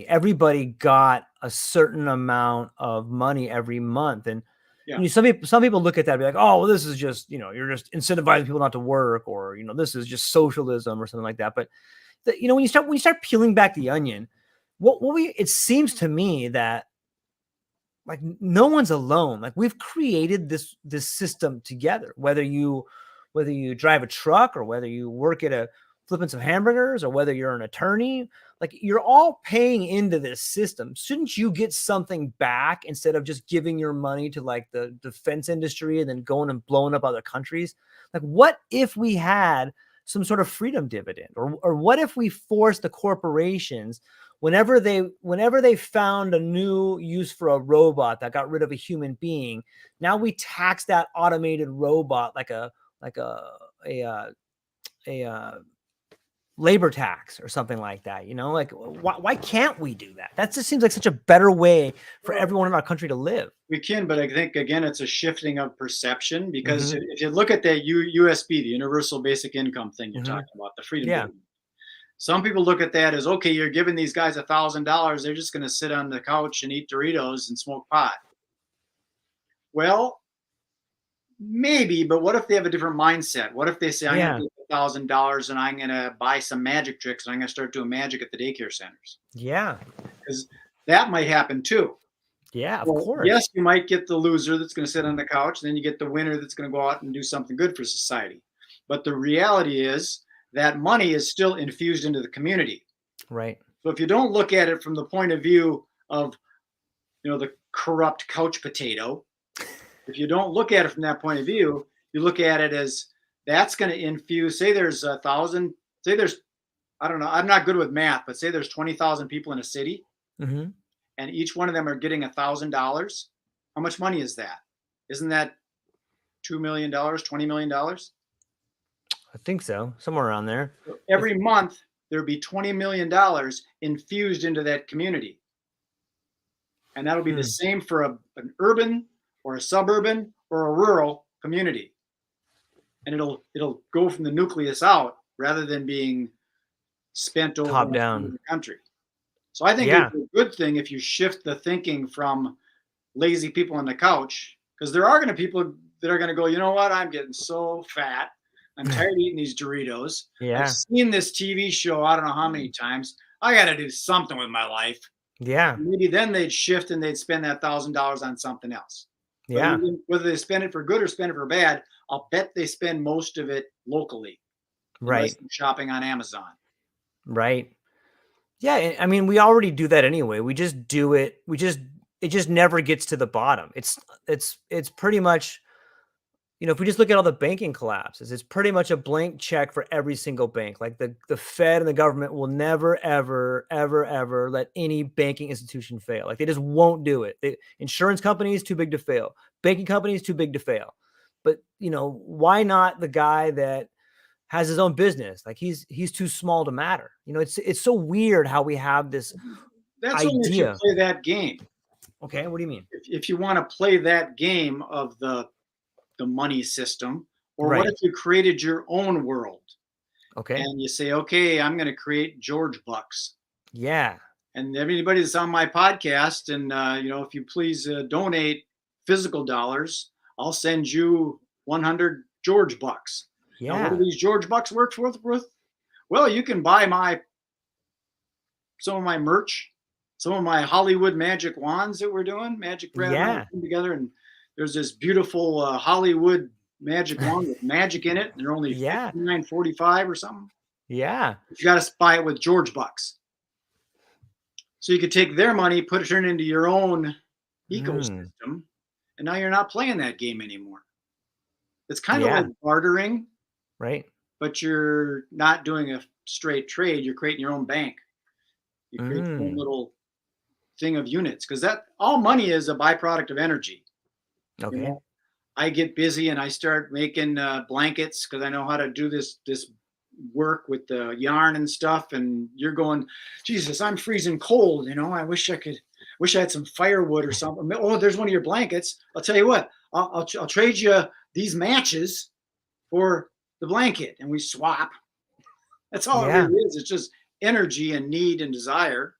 everybody got a certain amount of money every month. And Yeah. you know, some people look at that and be like, oh, well, this is just, you know, you're just incentivizing people not to work, or, you know, this is just socialism or something like that. But you know, when you start peeling back the onion, it seems to me that, like, no one's alone. Like, we've created this system together, whether you drive a truck, or whether you work at a flipping some hamburgers or whether you're an attorney, like you're all paying into this system. Shouldn't you get something back instead of just giving your money to like the defense industry and then going and blowing up other countries? Like, what if we had some sort of freedom dividend, or what if we forced the corporations, whenever they found a new use for a robot that got rid of a human being, now we tax that automated robot like a labor tax or something like that, like why can't we do that? That just seems like such a better way for Well, everyone in our country to live. we can, but I think again, it's a shifting of perception because Mm-hmm. if you look at that USB, the universal basic income thing you're Mm-hmm. talking about, the freedom Yeah. dividend. Some people look at that as, okay, you're giving these guys $1,000. They're just going to sit on the couch and eat Doritos and smoke pot. Well, maybe, but what if they have a different mindset? What if they say, I'm going Yeah. to take $1,000 and I'm going to buy some magic tricks and I'm going to start doing magic at the daycare centers? Yeah. Because that might happen too. Yeah, of Well, course. yes, you might get the loser that's going to sit on the couch, and then you get the winner that's going to go out and do something good for society. But the reality is that money is still infused into the community. Right. So if you don't look at it from the point of view of, the corrupt couch potato, if you don't look at it from that point of view, you look at it as that's going to infuse. Say there's 1,000. Say there's, I don't know. I'm not good with math, but say there's 20,000 people in a city, Mm-hmm. and each one of them are getting $1,000. How much money is that? Isn't that $2 million, $20 million? I think so, somewhere around there. So every month there'd be $20 million infused into that community. And that'll be the same for an urban or a suburban or a rural community. And it'll go from the nucleus out rather than being spent over Top in down. the country. So I think Yeah. it's a good thing if you shift the thinking from lazy people on the couch, because there are going to people that are going to go, you know what? I'm getting so fat. I'm tired of eating these Doritos. Yeah. I've seen this TV show I don't know how many times. I got to do something with my life. Yeah. Maybe then they'd shift and they'd spend that $1,000 on something else. Yeah. But whether they spend it for good or spend it for bad, I'll bet they spend most of it locally. Right. Shopping on Amazon. Right. Yeah. I mean, we already do that anyway. We just do it. It just never gets to the bottom. It's pretty much, if we just look at all the banking collapses, it's pretty much a blank check for every single bank. Like the Fed and the government will never, ever, ever, ever let any banking institution fail. Like they just won't do it. Insurance companies, too big to fail. Banking companies, too big to fail. But, why not the guy that has his own business? Like he's too small to matter. It's so weird how we have this That's idea. only if you play that game. Okay, what do you mean? If you want to play that game of the money system, or Right. what if you created your own world? Okay. And you say, okay, I'm going to create George Bucks. Yeah. And everybody that's on my podcast, and if you please donate physical dollars, I'll send you 100 George Bucks. Yeah. Now, what do these George Bucks work worth? Well, you can buy some of my merch, some of my Hollywood magic wands that we're doing, MagicBrad and I put together, and there's this beautiful Hollywood magic wand with magic in it. And they're only $59.45 or something. Yeah. You got to buy it with George Bucks. So you could take their money, turn it into your own ecosystem, and now you're not playing that game anymore. It's kind of like bartering, right? But you're not doing a straight trade. You're creating your own bank. You create your own little thing of units, because that all money is a byproduct of energy. Okay. I get busy and I start making blankets because I know how to do this work with the yarn and stuff. And you're going, Jesus, I'm freezing cold. I wish I had some firewood or something. Oh, there's one of your blankets. I'll tell you what, I'll trade you these matches for the blanket, and we swap. That's all it really is. It's just energy and need and desire.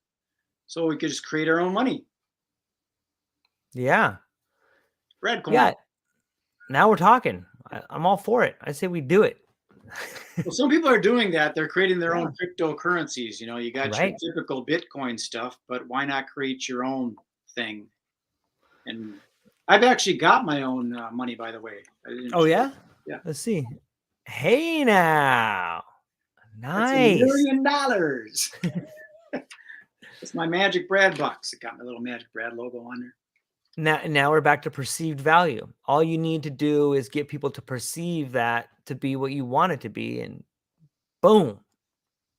So we could just create our own money. Yeah. Brad, yeah. Now we're talking. I'm all for it. I say we do it. Well, some people are doing that. They're creating their own cryptocurrencies. You got your typical Bitcoin stuff, but why not create your own thing? And I've actually got my own money, by the way. Oh, yeah? Yeah. Let's see. Hey, now. That's Nice. $1 million. It's my MagicBrad bucks. It got my little MagicBrad logo on there. Now we're back to perceived value. All you need to do is get people to perceive that to be what you want it to be, and boom.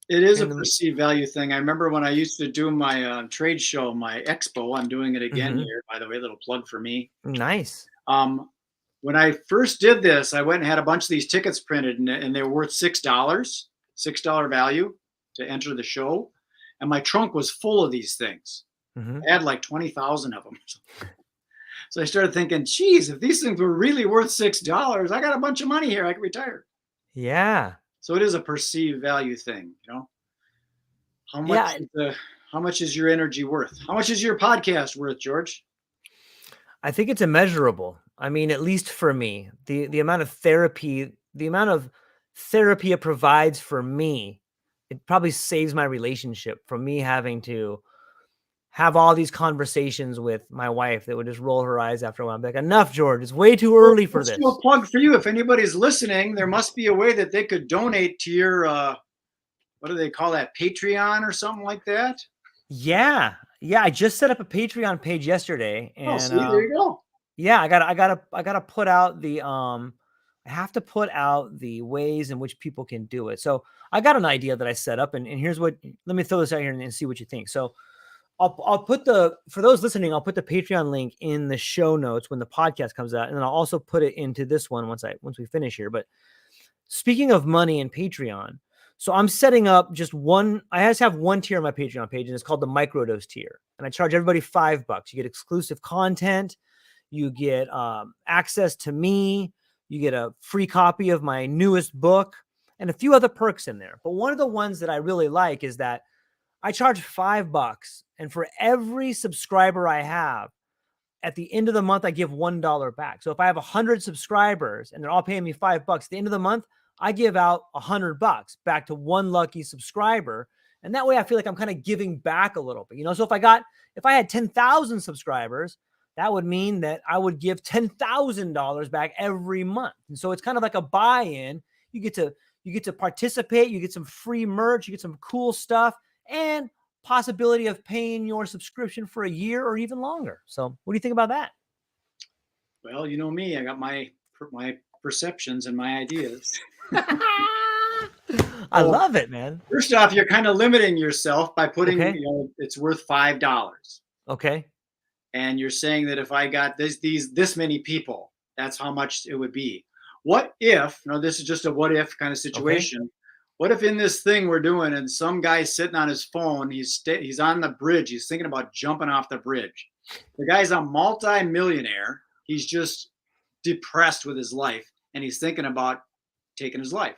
It is a And perceived value thing. I remember when I used to do my trade show, my expo. I'm doing it again here, by the way. A little plug for me. Nice. When I first did this, I went and had a bunch of these tickets printed, and they were worth $6 value to enter the show. And my trunk was full of these things. I had like 20,000 of them. So I started thinking, geez, if these things were really worth $6, I got a bunch of money here. I could retire. Yeah. So it is a perceived value thing, How much? Yeah. How much is your energy worth? How much is your podcast worth, George? I think it's immeasurable. I mean, at least for me, the amount of therapy it provides for me, it probably saves my relationship from me having to have all these conversations with my wife that would just roll her eyes after a while. I'm like, enough, George. It's way too early for this. Let's do a plug for you. If anybody's listening, there must be a way that they could donate to your, what do they call that? Patreon or something like that? Yeah. I just set up a Patreon page yesterday, and see, there you go. Yeah, I gotta put out the I have to put out the ways in which people can do it. So I got an idea that I set up, and here's what. Let me throw this out here and see what you think. So I'll put for those listening, I'll put the Patreon link in the show notes when the podcast comes out, and then I'll also put it into this one once we finish here. But speaking of money and Patreon, so I'm setting up just one. I just have one tier on my Patreon page, and it's called the microdose tier, and I charge everybody $5. You get exclusive content. You get access to me. You get a free copy of my newest book and a few other perks in there. But one of the ones that I really like is that I charge $5. And for every subscriber I have, at the end of the month, I give $1 back. So if I have 100 subscribers and they're all paying me $5, at the end of the month, I give out $100 back to one lucky subscriber. And that way I feel like I'm kind of giving back a little bit. So if I had 10,000 subscribers, that would mean that I would give $10,000 back every month. And so it's kind of like a buy-in. You get to participate, you get some free merch, you get some cool stuff, and possibility of paying your subscription for a year or even longer. So what do you think about that? Well, you know me, I got my perceptions and my ideas. I love it, man. First off, you're kind of limiting yourself by putting, it's worth $5. Okay. And you're saying that if I got this many people, that's how much it would be. What if, this is just a what if kind of situation. Okay. What if in this thing we're doing and some guy's sitting on his phone, he's on the bridge, he's thinking about jumping off the bridge. The guy's a multi-millionaire. He's just depressed with his life and he's thinking about taking his life.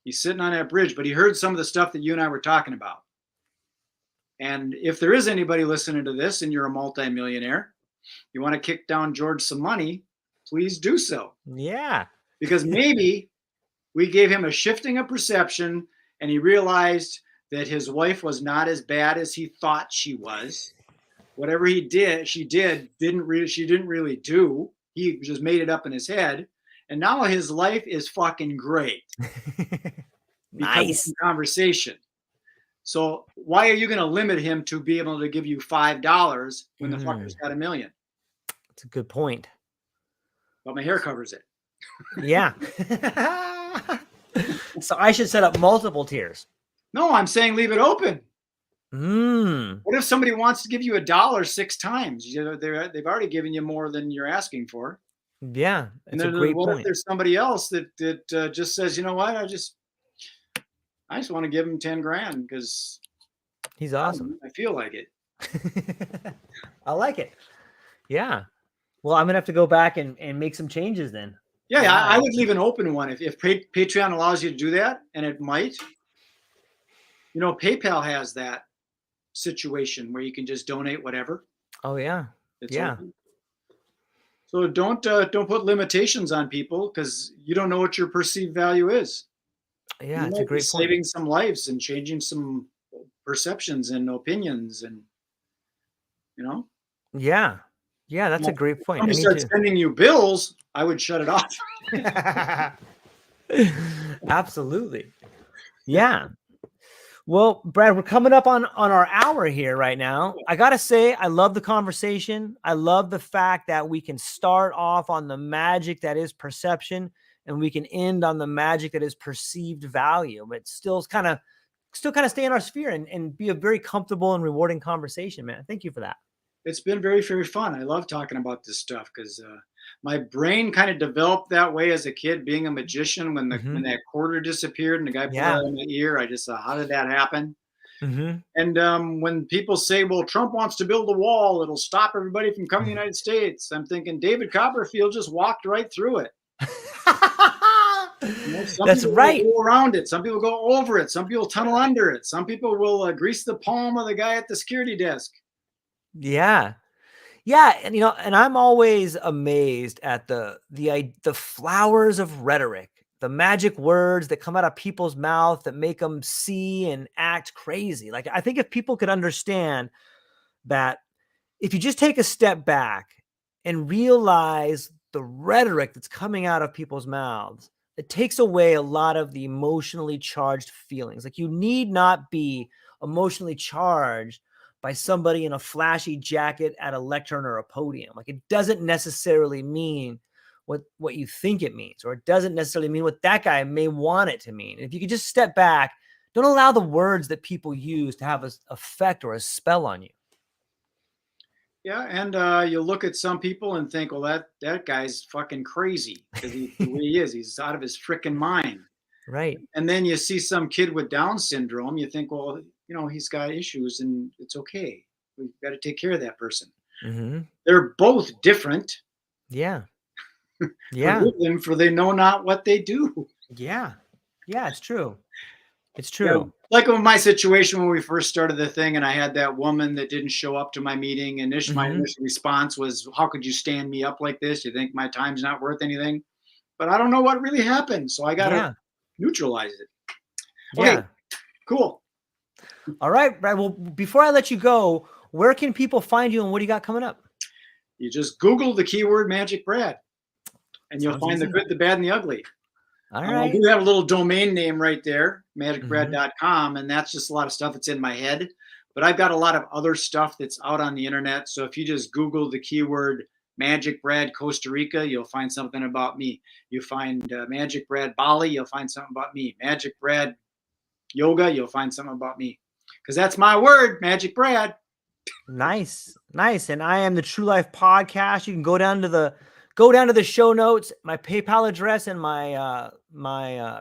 He's sitting on that bridge, but he heard some of the stuff that you and I were talking about. And if there is anybody listening to this and you're a multi-millionaire, you want to kick down George some money, please do so. Yeah. Because maybe we gave him a shifting of perception and he realized that his wife was not as bad as he thought she was. Whatever she didn't really do. He just made it up in his head. And now his life is fucking great. Nice. Of conversation. So why are you going to limit him to be able to give you $5 when the fucker's got $1 million? That's a good point. But my hair covers it. Yeah. So I should set up multiple tiers. No, I'm saying leave it open. Mm. What if somebody wants to give you $1 6 times? They've already given you more than you're asking for. Yeah, it's a great point. What if there's somebody else that just says, you know what, I just want to give him 10 grand because he's awesome. I feel like it. I like it. Yeah. Well, I'm gonna have to go back and make some changes then. Yeah, I would leave an open one if Patreon allows you to do that, and it might. PayPal has that situation where you can just donate whatever. Oh yeah, yeah. Open. So don't put limitations on people because you don't know what your perceived value is. Yeah, it's a great point. Saving some lives and changing some perceptions and opinions, and Yeah, that's a great point. If somebody starts sending you bills, I would shut it off. Absolutely. Yeah. Well, Brad, we're coming up on our hour here right now. I got to say, I love the conversation. I love the fact that we can start off on the magic that is perception and we can end on the magic that is perceived value, but still kind of stay in our sphere and be a very comfortable and rewarding conversation, man. Thank you for that. It's been very, very fun. I love talking about this stuff because my brain kind of developed that way as a kid, being a magician. When that quarter disappeared and the guy pulled it out of my ear, I just thought, how did that happen? And when people say, well, Trump wants to build a wall, it'll stop everybody from coming to the United States. I'm thinking David Copperfield just walked right through it. Some That's people right. will go around it. Some people go over it. Some people tunnel under it. Some people will grease the palm of the guy at the security desk. Yeah. Yeah. And, and I'm always amazed at the flowers of rhetoric, the magic words that come out of people's mouth that make them see and act crazy. Like, I think if people could understand that if you just take a step back and realize the rhetoric that's coming out of people's mouths, it takes away a lot of the emotionally charged feelings. Like, you need not be emotionally charged by somebody in a flashy jacket at a lectern or a podium. Like, it doesn't necessarily mean what you think it means, or it doesn't necessarily mean what that guy may want it to mean. If you could just step back, don't allow the words that people use to have an effect or a spell on you. Yeah, and you look at some people and think, well, that guy's fucking crazy because the way he is. He's out of his freaking mind. Right. And then you see some kid with Down syndrome, you think, well, he's got issues and it's okay. We've got to take care of that person. They're both different. Yeah. Yeah. For they know not what they do. Yeah. Yeah, it's true. It's true. Like in my situation when we first started the thing and I had that woman that didn't show up to my meeting, and my initial response was, how could you stand me up like this? You think my time's not worth anything? But I don't know what really happened, so I got to neutralize it. Okay, cool. All right, Brad. Well, before I let you go, where can people find you and what do you got coming up? You just Google the keyword MagicBrad and you'll find the good, the bad, and the ugly. All right. I do have a little domain name right there, magicbrad.com, and that's just a lot of stuff that's in my head. But I've got a lot of other stuff that's out on the internet. So if you just Google the keyword MagicBrad Costa Rica, you'll find something about me. You find MagicBrad Bali, you'll find something about me. MagicBrad Yoga, you'll find something about me. Because that's my word, MagicBrad. Nice. And I am the TruLife Podcast. You can go down to the show notes. My PayPal address and my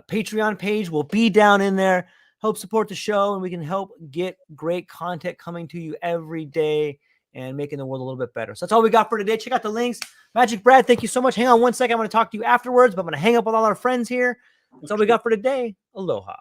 Patreon page will be down in there. Help support the show, and we can help get great content coming to you every day and making the world a little bit better. So that's all we got for today. Check out the links. MagicBrad, thank you so much. Hang on one second. I'm going to talk to you afterwards, but I'm going to hang up with all our friends here. That's all we got for today. Aloha.